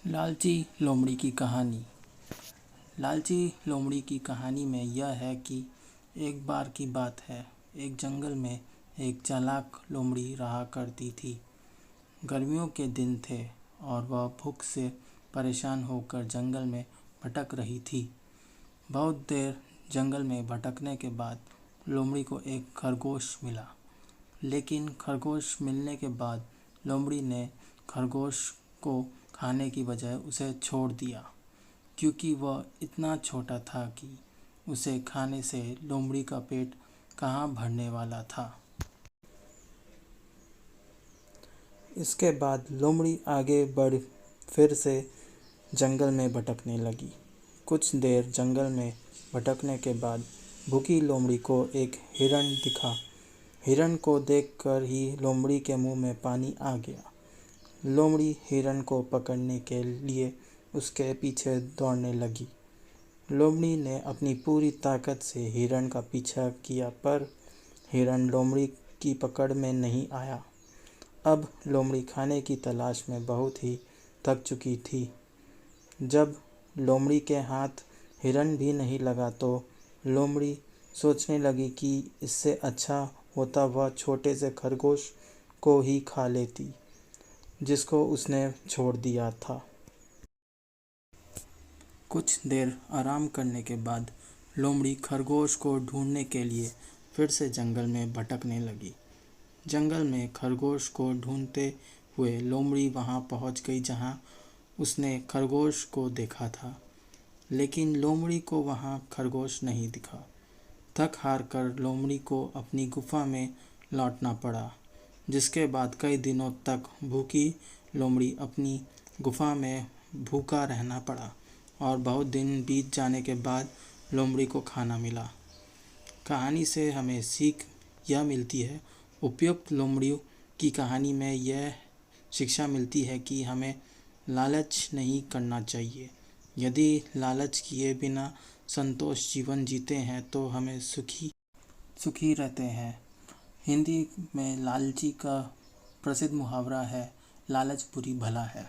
लालची लोमड़ी की कहानी। लालची लोमड़ी की कहानी में यह है कि एक बार की बात है, एक जंगल में एक चालाक लोमड़ी रहा करती थी। गर्मियों के दिन थे और वह भूख से परेशान होकर जंगल में भटक रही थी। बहुत देर जंगल में भटकने के बाद लोमड़ी को एक खरगोश मिला। लेकिन खरगोश मिलने के बाद लोमड़ी ने खरगोश को खाने की बजाय उसे छोड़ दिया, क्योंकि वह इतना छोटा था कि उसे खाने से लोमड़ी का पेट कहाँ भरने वाला था। इसके बाद लोमड़ी आगे बढ़ फिर से जंगल में भटकने लगी। कुछ देर जंगल में भटकने के बाद भूखी लोमड़ी को एक हिरण दिखा। हिरण को देखकर ही लोमड़ी के मुंह में पानी आ गया। लोमड़ी हिरण को पकड़ने के लिए उसके पीछे दौड़ने लगी। लोमड़ी ने अपनी पूरी ताकत से हिरण का पीछा किया, पर हिरण लोमड़ी की पकड़ में नहीं आया। अब लोमड़ी खाने की तलाश में बहुत ही थक चुकी थी। जब लोमड़ी के हाथ हिरण भी नहीं लगा तो लोमड़ी सोचने लगी कि इससे अच्छा होता वह छोटे से खरगोश को ही खा लेती, जिसको उसने छोड़ दिया था। कुछ देर आराम करने के बाद लोमड़ी खरगोश को ढूंढने के लिए फिर से जंगल में भटकने लगी। जंगल में खरगोश को ढूंढते हुए लोमड़ी वहां पहुंच गई जहां उसने खरगोश को देखा था। लेकिन लोमड़ी को वहां खरगोश नहीं दिखा। थक हार कर लोमड़ी को अपनी गुफा में लौटना पड़ा, जिसके बाद कई दिनों तक भूखी लोमड़ी अपनी गुफा में भूखा रहना पड़ा और बहुत दिन बीत जाने के बाद लोमड़ी को खाना मिला। कहानी से हमें सीख यह मिलती है, उपयुक्त लोमड़ियों की कहानी में यह शिक्षा मिलती है कि हमें लालच नहीं करना चाहिए। यदि लालच किए बिना संतोष जीवन जीते हैं तो हमें सुखी रहते हैं। हिंदी में लालची का प्रसिद्ध मुहावरा है, लालच बुरी भला है।